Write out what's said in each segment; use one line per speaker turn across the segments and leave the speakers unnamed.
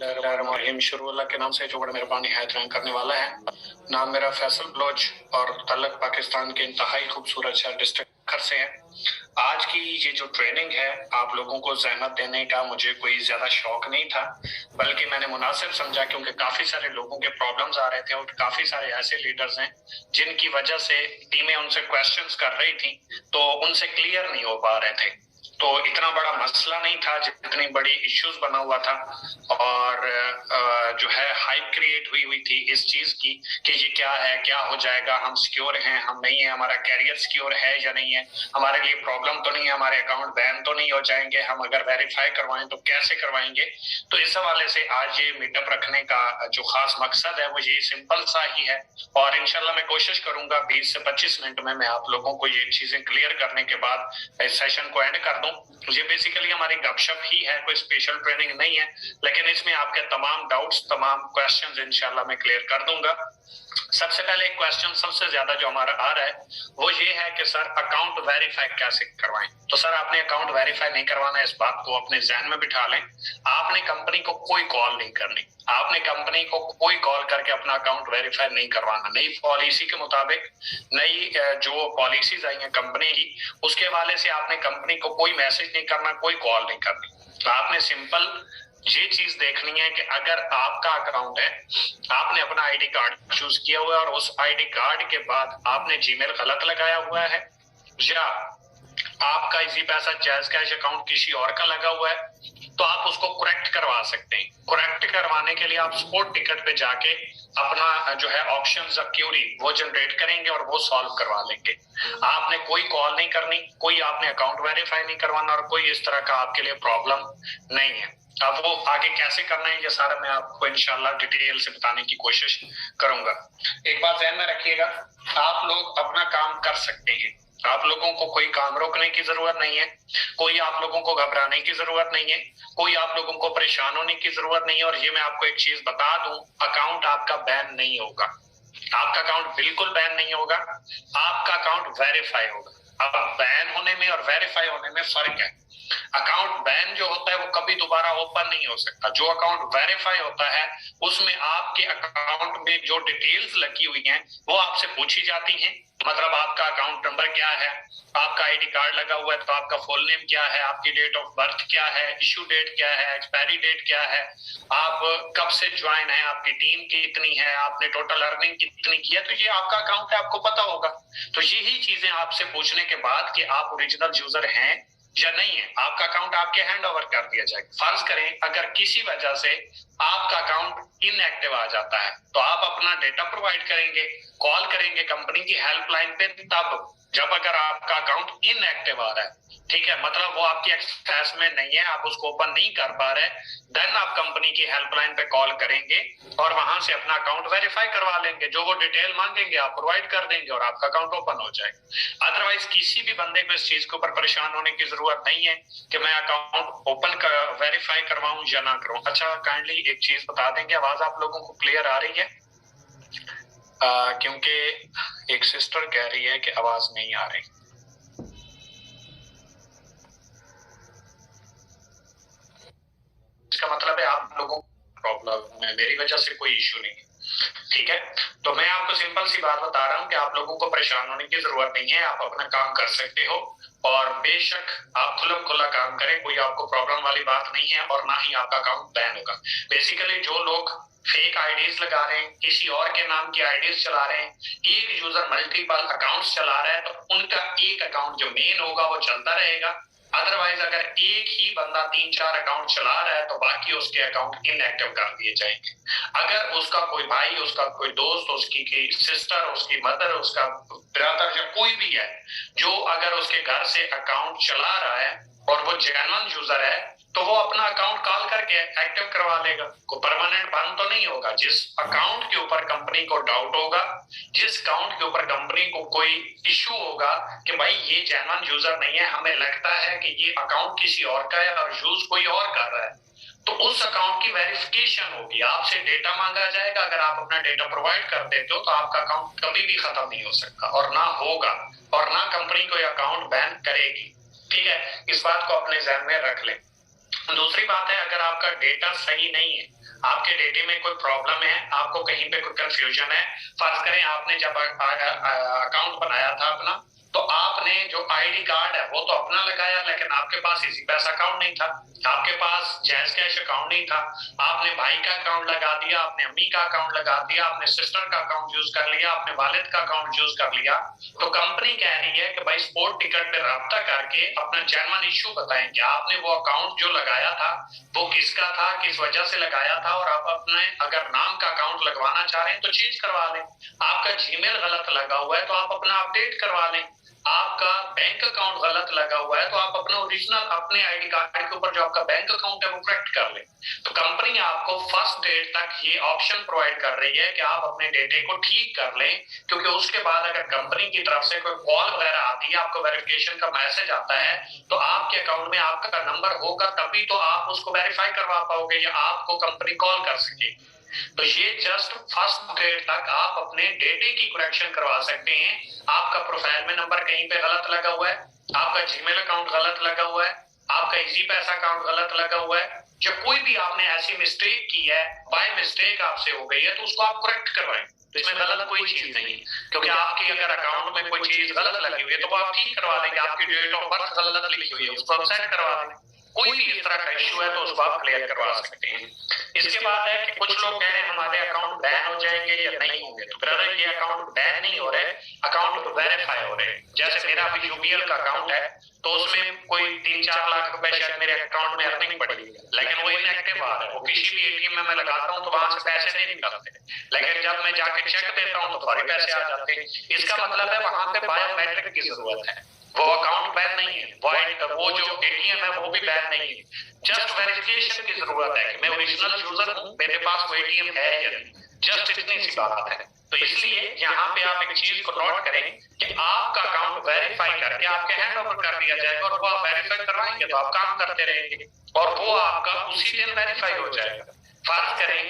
बिस्मिल्लाहिर्रहमानिर्रहीम। शुरू अल्लाह के नाम से जो बड़ा मेहरबानी है करने वाला है। नाम मेरा फैसल बलोच और तल्लक पाकिस्तान के इंतहाई खूबसूरत शहर डिस्ट्रिक्ट खर से है। आज की ये जो ट्रेनिंग है आप लोगों को जहमत देने का मुझे कोई ज्यादा शौक नहीं था, बल्कि मैंने मुनासिब समझा क्योंकि काफी सारे लोगों के प्रॉब्लम्स आ रहे थे और काफी सारे ऐसे लीडर्स हैं जिनकी वजह से टीमें उनसे क्वेश्चंस कर रही थी तो उनसे क्लियर नहीं हो पा रहे थे। तो इतना बड़ा मसला नहीं था जितनी बड़ी इश्यूज बना हुआ था और जो है हाइप क्रिएट हुई थी इस चीज की कि ये क्या है, क्या हो जाएगा, हम सिक्योर हैं, हम नहीं है, हमारा कैरियर सिक्योर है या नहीं है, हमारे लिए प्रॉब्लम तो नहीं है, हमारे अकाउंट बैन तो नहीं हो जाएंगे, हम अगर वेरीफाई करवाएं तो कैसे करवाएंगे। तो इस हवाले से आज ये मीटअप रखने का जो खास मकसद है वो ये सिंपल सा ही है और इंशाल्लाह मैं कोशिश करूंगा 20 से 25 मिनट में मैं आप लोगों को ये चीजें क्लियर करने के बाद इस सेशन को एंड कर दूं। ये बेसिकली हमारी गपशप ही है, कोई स्पेशल ट्रेनिंग नहीं है, लेकिन इसमें आपके तमाम डाउट्स, तमाम क्वेश्चंस इंशाल्लाह मैं क्लियर कर दूंगा। सबसे पहले एक क्वेश्चन सबसे ज्यादा जो हमारा आ रहा है वो ये है कि सर अकाउंट वेरीफाई कैसे करवाएं। तो सर आपने अकाउंट वेरीफाई नहीं करवाना, इस बात को अपने जहन में बिठा लें। आपने कंपनी को कोई कॉल नहीं करनी, आपने कंपनी को कोई कॉल करके अपना अकाउंट वेरीफाई नहीं करवाना। नई पॉलिसी के मुताबिक नई जो पॉलिसीज आई हैं कंपनी की उसके हवाले से आपने कंपनी को कोई मैसेज नहीं करना, कोई कॉल नहीं करनी। आपने सिंपल ये चीज देखनी है कि अगर आपका अकाउंट है, आपने अपना आईडी कार्ड चूज किया हुआ है और उस आईडी कार्ड के बाद आपने जीमेल गलत लगाया हुआ है या आपका इजी पैसा जायज कैश अकाउंट किसी और का लगा हुआ है तो आप उसको करेक्ट करवा सकते हैं। करेक्ट करवाने के लिए आप स्पॉट टिकट पे जाके अपना जो है ऑप्शन क्यूरी वो जनरेट करेंगे और वो सॉल्व करवा लेंगे। आपने कोई कॉल नहीं करनी, कोई आपने अकाउंट वेरीफाई नहीं करवाना और कोई इस तरह का आपके लिए प्रॉब्लम नहीं है। अब वो आगे कैसे करना है ये सारा मैं आपको इंशाल्लाह डिटेल से बताने की कोशिश करूंगा। एक बात ध्यान में रखिएगा, आप लोग अपना काम कर सकते हैं, आप लोगों को कोई काम रोकने की जरूरत नहीं है, कोई आप लोगों को घबराने की जरूरत नहीं है, कोई आप लोगों को परेशान होने की जरूरत नहीं है। और ये मैं आपको एक चीज बता दूं, अकाउंट आपका बैन नहीं होगा, आपका अकाउंट बिल्कुल बैन नहीं होगा, आपका अकाउंट वेरीफाई होगा। अब बैन होने में और वेरीफाई होने में फर्क है। अकाउंट बैन जो होता है वो कभी दोबारा ओपन नहीं हो सकता, जो अकाउंट वेरीफाई होता है उसमें आपके अकाउंट में जो डिटेल्स लगी हुई हैं वो आपसे पूछी जाती हैं। मतलब आपका अकाउंट नंबर क्या है, आपका आईडी कार्ड लगा हुआ है तो आपका फुल नेम क्या है, आपकी डेट ऑफ बर्थ क्या है, इशू डेट क्या है, एक्सपायरी डेट क्या है, आप कब से ज्वाइन है, आपकी टीम कितनी है, आपने टोटल अर्निंग कितनी की है, तो ये आपका अकाउंट है, आपको पता होगा। तो यही चीजें आपसे पूछने के बाद कि आप ओरिजिनल यूजर हैं या नहीं है, आपका अकाउंट आपके हैंड ओवर कर दिया जाएगा। फर्ज करें अगर किसी वजह से आपका अकाउंट इनएक्टिव आ जाता है तो आप अपना डेटा प्रोवाइड करेंगे, कॉल करेंगे कंपनी की हेल्पलाइन पे, तब जब अगर आपका अकाउंट इनएक्टिव आ रहा है, ठीक है, मतलब वो आपकी एक्सेस में नहीं है, आप उसको ओपन नहीं कर पा रहे, देन आप कंपनी की हेल्पलाइन पे कॉल करेंगे और वहां से अपना अकाउंट वेरीफाई करवा लेंगे। जो वो डिटेल मांगेंगे आप प्रोवाइड कर देंगे और आपका अकाउंट ओपन हो जाएगा। अदरवाइज किसी भी बंदे को इस चीज के ऊपर परेशान होने की जरूरत नहीं है कि मैं अकाउंट ओपन वेरीफाई करवाऊं या ना करूं। अच्छा काइंडली एक चीज बता देंगे, आवाज आप लोगों को क्लियर आ रही है? क्योंकि एक सिस्टर कह रही है कि आवाज नहीं आ रही। इसका मतलब है आप लोगों को प्रॉब्लम है, मेरी वजह से कोई इशू नहीं है, ठीक है। तो मैं आपको सिंपल सी बात बता रहा हूँ कि आप लोगों को परेशान होने की जरूरत नहीं है, आप अपना काम कर सकते हो और बेशक आप खुल्लम खुल्ला काम करें, कोई आपको प्रॉब्लम वाली बात नहीं है और ना ही आपका अकाउंट बैन होगा। बेसिकली जो लोग फेक आईडीज लगा रहे हैं, किसी और के नाम की आईडीज चला रहे हैं, एक यूजर मल्टीपल अकाउंट्स चला रहा है, तो उनका एक अकाउंट जो मेन होगा वो चलता रहेगा। अदरवाइज अगर एक ही बंदा 3-4 अकाउंट चला रहा है तो बाकी उसके अकाउंट इनएक्टिव कर दिए जाएंगे। अगर उसका कोई भाई, उसका कोई दोस्त, उसकी सिस्टर, उसकी मदर, उसका ब्रदर या कोई भी है जो अगर उसके घर से अकाउंट चला रहा है और वो जेन्युइन यूजर है तो वो अपना अकाउंट कॉल करके एक्टिव करवा लेगा, कोई परमानेंट बंद तो नहीं होगा। जिस अकाउंट के ऊपर कंपनी को डाउट होगा, जिस अकाउंट के ऊपर कंपनी को कोई इशू होगा कि भाई ये जेन्युइन यूजर नहीं है, हमें लगता है कि ये अकाउंट किसी और का है और यूज कोई और कर रहा है, तो उस अकाउंट की वेरिफिकेशन होगी, आपसे डेटा मांगा जाएगा। अगर आप अपना डेटा प्रोवाइड कर देते हो तो आपका अकाउंट कभी भी खत्म नहीं हो सकता और ना होगा और ना कंपनी कोई अकाउंट बैन करेगी, ठीक है। इस बात को अपने ध्यान में रख लें। दूसरी बात है, अगर आपका डेटा सही नहीं है, आपके डेटे में कोई प्रॉब्लम है, आपको कहीं पे कोई कंफ्यूजन है। फर्ज करें आपने जब अकाउंट बनाया था अपना, तो आपने जो आईडी कार्ड है वो तो अपना लगाया, लेकिन आपके पास इजी पैसा अकाउंट नहीं था, आपके पास जैज कैश अकाउंट नहीं था। आपने भाई का अकाउंट लगा दिया, आपने अम्मी का अकाउंट लगा दिया, आपने सिस्टर का अकाउंट यूज कर लिया, आपने वालिद का अकाउंट यूज कर लिया। तो कंपनी कह रही है कि भाई स्पोर्ट टिकट पे राब्ता करके अपना जेन्युइन इशू बताएं कि आपने वो अकाउंट जो लगाया था वो किसका था, किस वजह से लगाया था, और आप अपने अगर नाम का अकाउंट लगवाना चाह रहे हैं तो चेंज करवा लें। आपका जीमेल गलत लगा हुआ है तो आप अपना अपडेट करवा लें। आपका बैंक अकाउंट गलत लगा हुआ है तो आप अपना ओरिजिनल अपने आईडी कार्ड के ऊपर जो आपका बैंक अकाउंट है वो करेक्ट कर लें। तो कंपनी आपको फर्स्ट डेट तक ये ऑप्शन प्रोवाइड कर रही है कि आप अपने डेटे को ठीक कर लें, क्योंकि उसके बाद अगर कंपनी की तरफ से कोई कॉल वगैरह आती है, आपको वेरिफिकेशन का मैसेज आता है, तो आपके अकाउंट में आपका नंबर होगा तभी तो आप उसको वेरीफाई करवा पाओगे या आपको कंपनी कॉल कर सकेगी। तो ये जस्ट फर्स्ट डेट तक आप अपने डेटे की करेक्शन करवा सकते हैं। आपका प्रोफाइल में नंबर कहीं पे गलत लगा हुआ है, आपका जीमेल अकाउंट गलत लगा हुआ है, आपका इजी पैसा अकाउंट गलत लगा हुआ है, जो कोई भी आपने ऐसी मिस्टेक की है, बाय मिस्टेक आपसे हो गई है, तो उसको आप करेक्ट करवाएं। तो इसमें गलत कोई चीज नहीं, क्योंकि आपकी अगर अकाउंट में कोई चीज गलत लगी हुई है तो वो आप ठीक करवा देंगे। आपकी डेट ऑफ बर्थ गलत लिखी हुई है उसको आप सेट करवा दें। कोई भी इस तरह का इशू है तो उसको आप क्लियर करवा सकते हैं। इसके बाद है कि कुछ लोग कह रहे हैं हमारे अकाउंट बैन हो जाएंगे या नहीं होंगे। तो ब्रदर ये अकाउंट बैन नहीं हो रहे, अकाउंट वेरीफाई हो रहे। जैसे मेरा अभी यूबीएल का अकाउंट है तो उसमें कोई 3-4 लाख रुपए शायद मेरे अकाउंट में अर्निंग पड़ी है, लेकिन वो इनएक्टिव आ रहा है। वो किसी भी एटीएम में मैं लगाता हूँ तो वहां से पैसे नहीं निकलते, लेकिन जब मैं जाके चेक देता हूँ तो फौरी पैसे आ जाते हैं। इसका मतलब है वहां पे बायोमेट्रिक की जरूरत है। वो अकाउंट बैन नहीं है, वो जो एटीएम है वो भी बैन नहीं है, जस्ट वेरिफिकेशन की जरूरत है कि मैं ओरिजिनल यूजर हूँ, मेरे पास वो एटीएम है या नहीं, जस्ट इतनी सी बात है। तो इसलिए यहाँ पे आप एक चीज को नोट करें कि आपका अकाउंट वेरीफाई करके आपके हैंड ओवर कर दिया जाएगा, और वो आप वेरीफाई करवाएंगे तो आप काम करते रहेंगे और वो आपका उसी दिन वेरीफाई हो जाएगा। फर्ज करें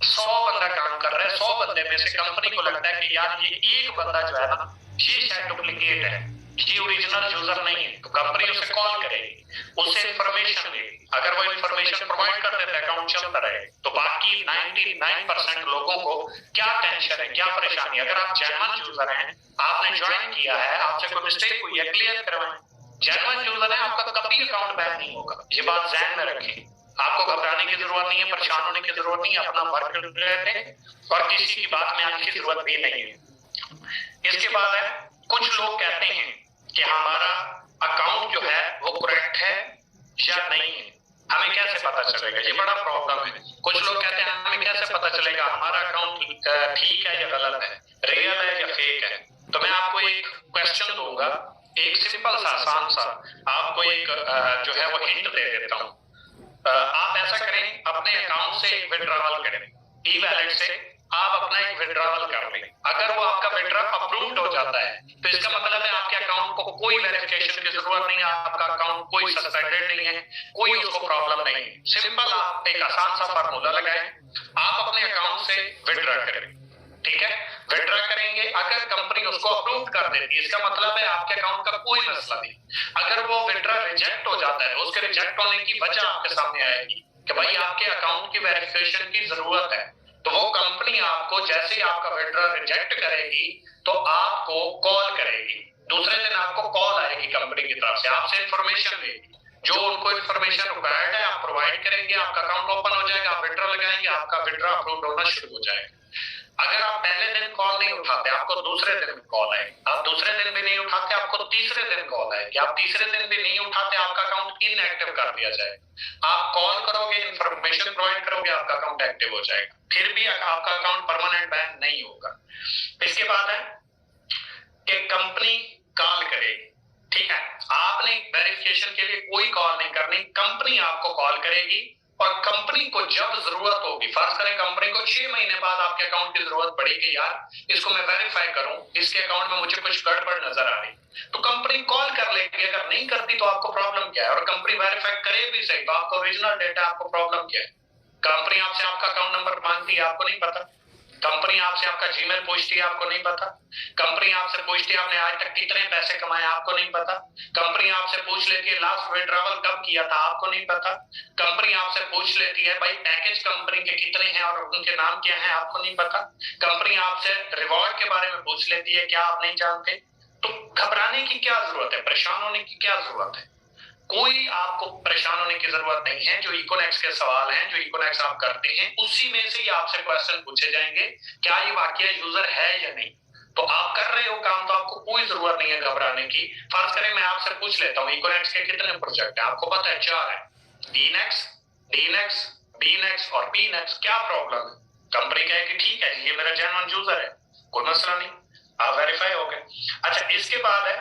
100 बंदा काम कर रहा है, 100 बंदे में से कंपनी को लगता है कि यार ये एक बंदा जो है ना ये शायद डुप्लीकेट है, ये ओरिजिनल यूजर नहीं है, तो कंपनी उसे कॉल करेगी, उससे इंफॉर्मेशन लेगी। अगर वो इंफॉर्मेशन प्रोवाइड कर देता है अकाउंट चलता रहे, तो बाकी 99% लोगों को क्या टेंशन है, क्या परेशानी। अगर आप जेन्युइन यूजर हैं, आपने ज्वाइन किया है, आपसे कोई मिस्टेक हुई है, क्लियर करवाएं। जेन्युइन यूजर है, आपका कभी अकाउंट बैन नहीं होगा, ये बात ध्यान में रखें। आपको घबराने की जरूरत नहीं है, परेशान होने की जरूरत नहीं है, अपना वर्क करें और किसी की बात में आने की जरूरत भी नहीं है। इसके बाद है कुछ लोग कहते हैं कि हमारा अकाउंट जो है वो करेक्ट है या नहीं है, हमें कैसे पता चलेगा? ये बड़ा प्रॉब्लम है। कुछ लोग कहते हैं हमें कैसे पता चलेगा हमारा अकाउंट ठीक है या गलत है, रियल है या फेक है। तो मैं आपको एक क्वेश्चन दूंगा, एक सिंपल सा आसान सा आपको एक जो है वो हिंट दे देता हूँ। आप ऐसा करें, अपने अकाउंट से विड्रॉल करें, ई वैलेट से आप अपना एक विड्रॉल कर लें। अगर वो आपका विड्रॉ अप्रूव्ड हो जाता है तो इसका मतलब है आपके अकाउंट को कोई वेरिफिकेशन की जरूरत नहीं है, आपका अकाउंट कोई सस्पेंडेड नहीं है, कोई उसको प्रॉब्लम नहीं है। सिंपल आप एक आसान सा फार्मूला लगाएं, आप अपने अकाउंट से विड्रॉ करें, ठीक है? विड्रॉ करेंगे, अगर कंपनी उसको अप्रूव कर देती है इसका मतलब है आपके अकाउंट का कोई मसला नहीं। अगर वो विड्रॉ रिजेक्ट हो जाता है, उसके रिजेक्ट होने की वजह आपके सामने आएगी कि भाई आपके अकाउंट की वेरिफिकेशन की जरूरत है, तो वो कंपनी आपको जैसे ही आपका विड्रॉ रिजेक्ट करेगी तो आपको कॉल करेगी। दूसरे दिन आपको कॉल आएगी कंपनी की तरफ से, आपसे इंफॉर्मेशन लेगी, जो उनको इंफॉर्मेशन रिक्वायर्ड है आप प्रोवाइड करेंगे, आपका अकाउंट ओपन हो जाएगा, आप विड्रॉ लगाएंगे, आपका विड्रॉ अप्रूव होना शुरू हो जाएगा। अगर आप पहले दिन कॉल नहीं उठाते, आपको दूसरे दिन कॉल आए, आप दूसरे दिन भी नहीं उठाते, आपको तीसरे दिन कॉल आए, आप तीसरे दिन भी नहीं उठाते, आपका अकाउंट इनएक्टिव कर दिया जाए। आप कॉल करोगे, इंफॉर्मेशन प्रोवाइड करोगे, आपका अकाउंट एक्टिव हो जाएगा, फिर भी आपका अकाउंट परमानेंट बैन नहीं होगा। इसके बाद है कि कंपनी कॉल करेगी, ठीक है? आपने वेरिफिकेशन के लिए कोई कॉल नहीं करनी, कंपनी आपको कॉल करेगी और कंपनी को जब जरूरत होगी, फर्ज करें कंपनी को 6 महीने बाद आपके अकाउंट की जरूरत पड़ी कि यार इसको मैं वेरीफाई करूं, इसके अकाउंट में मुझे कुछ गड़बड़ नजर आ रही, तो कंपनी कॉल कर लेगी। अगर नहीं करती तो आपको प्रॉब्लम क्या है, और कंपनी वेरीफाई करे भी सही तो आपको ओरिजिनल डेटा, आपको प्रॉब्लम क्या है? कंपनी आपसे आपका अकाउंट नंबर मांगती है, आपको नहीं पता, कंपनी आपसे आपका जीमेल पूछती है, आपको नहीं पता। कंपनी आपसे पूछती है आपने आज तक कितने पैसे कमाए, आपको नहीं पता। कंपनी आपसे पूछ लेती है लास्ट विड्रॉवल कब किया था, आपको नहीं पता। कंपनी आपसे पूछ लेती है भाई पैकेज कंपनी के कितने हैं और उनके नाम क्या है, आपको नहीं पता। कंपनी आपसे रिवॉर्ड के बारे में पूछ लेती है, क्या आप नहीं जानते? तो घबराने की क्या जरूरत है, परेशान होने की क्या जरूरत है? कोई आपको परेशान होने की जरूरत नहीं है। जो इकोनेक्स के सवाल हैं, जो इकोनेक्स आप करते हैं, उसी में से ही आपसे क्वेश्चन पूछे जाएंगे, क्या ये वाकई यूजर है या नहीं। तो आप कर रहे हो काम, तो आपको कोई जरूरत नहीं है घबराने की। फर्ज करें मैं आपसे पूछ लेता हूँ इकोनेक्स के कितने प्रोजेक्ट है, आपको पता है 4 है, डीनेक्स, डीनेक्स, बीनेक्स और पीनेक्स। क्या प्रॉब्लम है? कंपनी कहेगी ठीक है ये मेरा जेन्युइन यूजर है, कोई मसला नहीं, आप वेरीफाई हो गए। अच्छा, इसके बाद है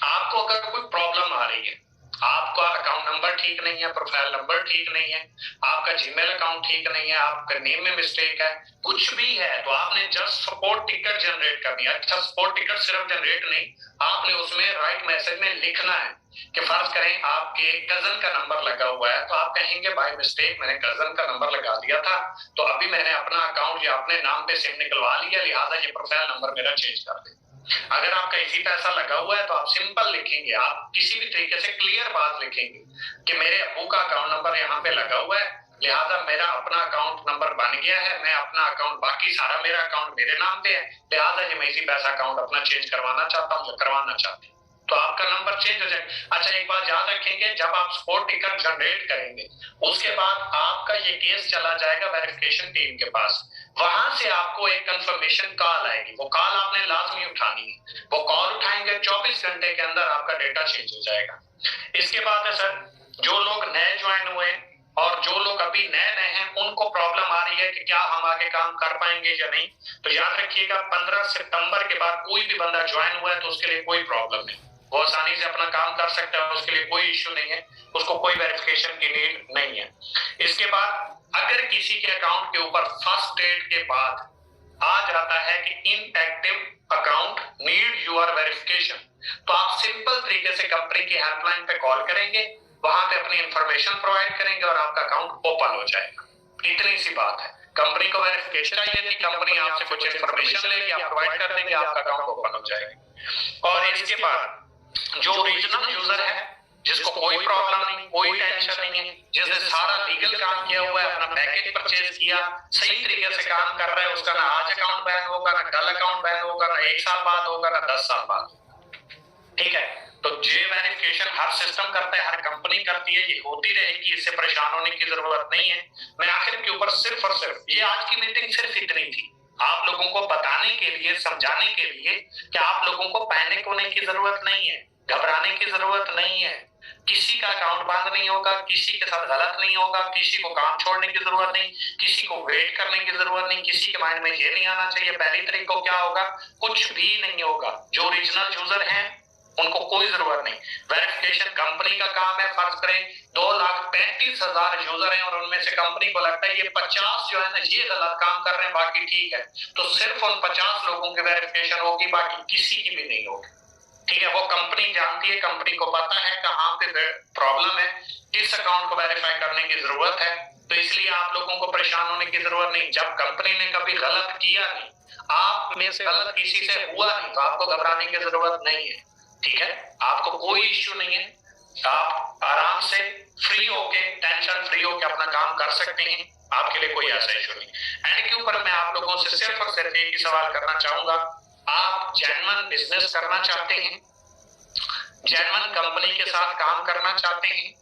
आपको अगर कोई प्रॉब्लम आ रही है, आपका अकाउंट नंबर ठीक नहीं है, प्रोफाइल नंबर ठीक नहीं है, आपका जीमेल अकाउंट ठीक नहीं है, आपका नेम में मिस्टेक है, कुछ भी है, तो आपने जस्ट सपोर्ट टिकट जनरेट करनी है। अच्छा, सपोर्ट टिकट सिर्फ जनरेट नहीं, आपने उसमें राइट मैसेज में लिखना है कि फर्ज करें आपके कजन का नंबर लगा हुआ है, तो आप कहेंगे बाय मिस्टेक मैंने कजन का नंबर लगा दिया था, तो अभी मैंने अपना अकाउंट या अपने नाम पे सिम निकलवा लिया, लिहाजा ये प्रोफाइल नंबर मेरा चेंज कर दे। अगर आपका इसी पैसा लगा हुआ है तो आप सिंपल लिखेंगे, आप किसी भी तरीके से क्लियर बात लिखेंगे कि मेरे अबू का अकाउंट नंबर यहाँ पे लगा हुआ है, लिहाजा मेरा अपना अकाउंट नंबर बन गया है, मैं अपना अकाउंट, बाकी सारा मेरा अकाउंट मेरे नाम पे है, लिहाजा ये मैं इसी पैसा अकाउंट अपना चेंज करवाना चाहता हूँ, करवाना चाहती हूँ, तो आपका नंबर चेंज हो जाएगा। अच्छा, एक बात याद रखेंगे, जब आप सपोर्ट टिकट जनरेट करेंगे उसके बाद आपका ये केस चला जाएगा वेरिफिकेशन टीम के पास, वहां से आपको एक कंफर्मेशन कॉल आएगी, वो कॉल आपने लाजमी उठानी है। वो कॉल उठाएंगे 24 घंटे के अंदर आपका डेटा चेंज हो जाएगा। इसके बाद है सर, जो लोग नए ज्वाइन हुए और जो लोग अभी नए नए हैं उनको प्रॉब्लम आ रही है कि क्या हम आगे काम कर पाएंगे या नहीं, तो याद रखिएगा 15 सितंबर के बाद कोई भी बंदा ज्वाइन हुआ है तो उसके लिए कोई प्रॉब्लम नहीं, वो आसानी से अपना काम कर सकता है, उसके लिए कोई इश्यू नहीं है, उसको कोई वेरिफिकेशन की नीड नहीं है। इसके बाद अगर किसी के अकाउंट के ऊपर फर्स्ट डेट के बाद आ जाता है कि inactive account need your verification, तो आप सिंपल तरीके से कंपनी की हेल्पलाइन पे कॉल करेंगे, वहां पे अपनी इंफॉर्मेशन प्रोवाइड करेंगे और आपका अकाउंट ओपन हो जाएगा। इतनी सी बात है। कंपनी को वेरिफिकेशन चाहिए थी, कंपनी आपसे कुछ इंफॉर्मेशन लेगी, आप प्रोवाइड कर देंगे, आपका अकाउंट ओपन हो जाएगा। और इसके बाद जो ओरिजिनल यूजर है, जिसको कोई प्रॉब्लम नहीं, कोई टेंशन नहीं है, जिसने सारा लीगल काम किया हुआ है, अपना पैकेज परचेज किया, सही तरीके से काम कर रहा है, उसका ना आज अकाउंट बैन होगा, ना कल अकाउंट बैन होगा, ना 1 साल बाद होगा, ना 10 साल बाद। ठीक है, तो जे वेरिफिकेशन हर सिस्टम करता है, हर कंपनी करती है, ये होती रहेगी, इससे परेशान होने की जरूरत नहीं है। मैं आखिर के ऊपर सिर्फ और सिर्फ ये आज की मीटिंग सिर्फ इतनी थी, आप लोगों को बताने के लिए, समझाने के लिए कि आप लोगों को पैनिक होने की जरूरत नहीं है, घबराने की जरूरत नहीं है, किसी का अकाउंट बंद नहीं होगा, किसी के साथ गलत नहीं होगा, किसी को काम छोड़ने की जरूरत नहीं, किसी को वेट करने की जरूरत नहीं, किसी के माइंड में ये नहीं आना चाहिए पहली तारीख को क्या होगा, कुछ भी नहीं होगा। जो ओरिजिनल यूजर हैं उनको कोई जरूरत नहीं, वेरिफिकेशन कंपनी का काम है। फर्ज करें 2,35,000 यूजर हैं और उनमें से कंपनी को लगता है ये 50 जो है ना ये गलत काम कर रहे हैं, बाकी ठीक है, तो सिर्फ उन 50 लोगों की वेरिफिकेशन होगी, बाकी किसी की भी नहीं होगी। ठीक है, वो कंपनी जानती है, कंपनी को पता है कहाँ पे प्रॉब्लम है, किस अकाउंट को वेरीफाई करने की जरूरत है, तो इसलिए आप लोगों को परेशान होने की जरूरत नहीं। जब कंपनी ने कभी गलत किया नहीं, आप में से गलत किसी से हुआ नहीं, तो आपको घबराने की जरूरत नहीं है। ठीक है, आपको कोई इश्यू नहीं है, आप आराम से फ्री होके, टेंशन फ्री होके अपना काम कर सकते हैं, आपके लिए कोई ऐसा इश्यू नहीं। एंड के ऊपर मैं आप लोगों से सिर्फ और सिर्फ एक ही सवाल करना चाहूंगा, आप जेन्युइन बिजनेस करना चाहते हैं, जेन्युइन कंपनी के साथ काम करना चाहते हैं,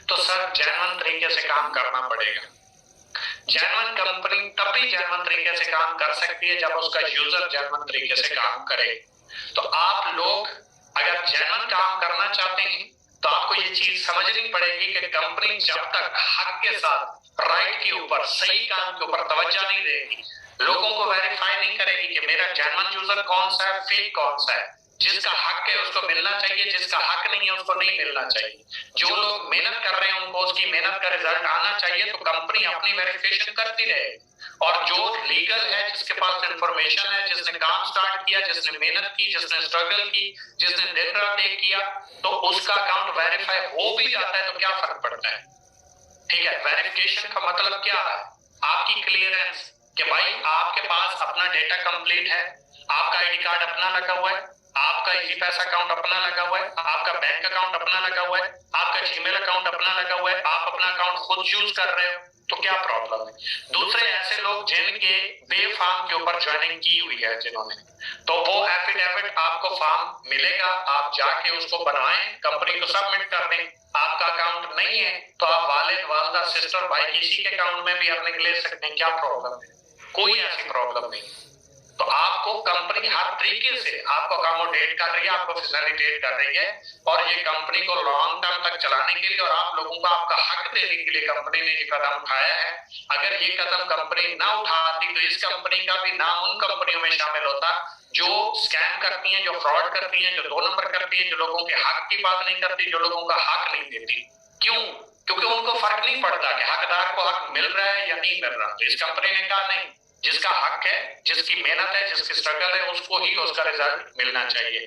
तो सर जेन्युइन तरीके से काम करना पड़ेगा। जेन्युइन कंपनी तभी जेन्युइन तरीके से काम कर सकती है जब उसका यूजर जेन्युइन तरीके से काम करे। तो आप लोग अगर जेन्युइन काम करना चाहते हैं तो आपको ये चीज समझनी पड़ेगी कि कंपनी जब तक हक के साथ, राइट के ऊपर, सही काम के ऊपर तवज्जो नहीं देगी, लोगों को वेरीफाई नहीं करेगी कि मेरा जेन्युइन यूजर कौन सा है, फेक कौन सा है, जिसका हक है उसको मिलना चाहिए, जिसका हक नहीं है उसको नहीं मिलना चाहिए। जो लोग मेहनत कर रहे हैं उनको उसकी मेहनत का रिजल्ट आना चाहिए, तो कंपनी अपनी वेरिफिकेशन करती रहे। और जो लीगल है, जिसके पास इंफॉर्मेशन है, जिसने काम स्टार्ट किया, जिसने मेहनत की, जिसने स्ट्रगल की, जिसने दिन रात एक किया, तो उसका अकाउंट वेरीफाई हो भी जाता है, तो क्या फर्क पड़ता है। ठीक है, वेरिफिकेशन का मतलब क्या है, आपकी क्लियरेंस, कि भाई आपके पास अपना डेटा कंप्लीट है, आपका आईडी कार्ड अपना लगा हुआ है, आपका इजी पैसा अकाउंट अपना लगा हुआ है, आपका बैंक अकाउंट अपना लगा हुआ है, आपका जीमेल अकाउंट अपना लगा हुआ है, आप अपना अकाउंट खुद यूज कर रहे हो, तो क्या प्रॉब्लम है? दूसरे ऐसे लोग जिनके बेफार्म के ऊपर ज्वाइनिंग की हुई है जिन्होंने, तो वो एफिडेविट आपको फॉर्म मिलेगा, आप जाके उसको बनवाएं, कंपनी को सबमिट कर दें। आपका अकाउंट नहीं है तो आप वालिद वालदा सिस्टर भाई किसी के अकाउंट में भी अर्निंग ले सकते हैं, क्या प्रॉब्लम है? कोई ऐसी प्रॉब्लम नहीं। तो आपको कंपनी हर तरीके से आपको अकोमोडेट कर रही है, आपको फैसिलिटेट कर रही है, और ये कंपनी को लॉन्ग टर्म तक चलाने के लिए और आप लोगों को आपका हक देने के लिए कंपनी ने ये कदम उठाया है। अगर ये कदम कंपनी ना उठाती तो इस कंपनी का भी नाम उन कंपनियों में शामिल होता जो स्कैम करती हैं, जो फ्रॉड करती हैं, जो 2 नंबर करती हैं, जो लोगों के हक की बात नहीं करती, जो लोगों का हक नहीं देती। क्यों? क्योंकि उनको फर्क नहीं पड़ता कि हकदार को हक मिल रहा है या नहीं मिल रहा। तो इस कंपनी ने कहा नहीं, जिसका हक है, जिसकी मेहनत है, जिसकी स्ट्रगल है, उसको ही उसका रिजल्ट मिलना चाहिए।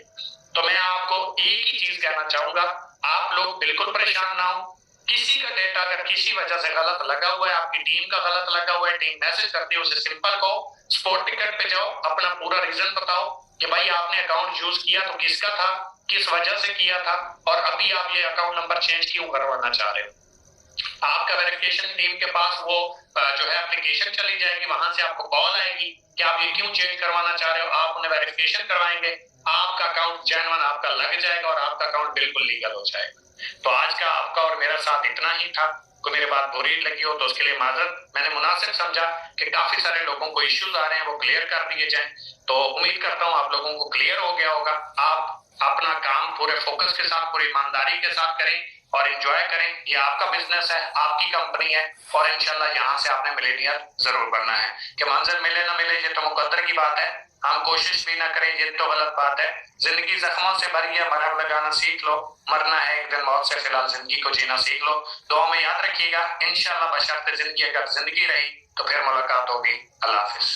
तो मैं आपको एक ही चीज कहना चाहूंगा, आप लोग बिल्कुल परेशान ना हो। किसी का डेटा अगर किसी वजह से गलत लगा हुआ है, आपकी टीम का गलत लगा हुआ है, टीम मैसेज करती है, उसे सिंपल कहो, स्पॉट टिकट पे जाओ, अपना पूरा रीजन बताओ कि भाई आपने अकाउंट यूज किया तो किसका था, किस वजह से किया था, और अभी आप ये अकाउंट नंबर चेंज क्यों करवाना चाह रहे हो। आपका वेरिफिकेशन टीम के पास वो जो है एप्लीकेशन चली जाएगी, वहां से आपको कॉल आएगी कि आप ये क्यों चेंज करवाना चाह रहे हो, आप उन्हें वेरिफिकेशन करवाएंगे, आपका अकाउंट जेन्युइन आपका लग जाएगा और आपका अकाउंट बिल्कुल लीगल हो जाएगा। तो आज का आपका और मेरा साथ इतना ही था। कोई मेरी बात बुरी लगी हो तो उसके लिए माजरत। मैंने मुनासिब समझा कि काफी सारे लोगों को इश्यूज आ रहे हैं, वो क्लियर कर दिए जाएं। तो उम्मीद करता हूं आप लोगों को क्लियर हो गया होगा। आप अपना काम पूरे फोकस के साथ, पूरी ईमानदारी के साथ करें और एंजॉय करें। ये आपका बिजनेस है, आपकी कंपनी है, और इंशाल्लाह यहाँ से आपने मिलेनियर जरूर बनना है। कि मंजिल मिले ना मिले ये तो मुकद्दर की बात है, हम कोशिश भी ना करें ये तो गलत बात है। जिंदगी जख्मों से भरी है, मरहम लगाना सीख लो, मरना है एक दिन मौत से, फिलहाल जिंदगी को जीना सीख लो। दुआ में याद रखिएगा, इंशाल्लाह बशर्ते जिंदगी अगर जिंदगी रही तो फिर मुलाकात होगी। अल्लाह हाफिज।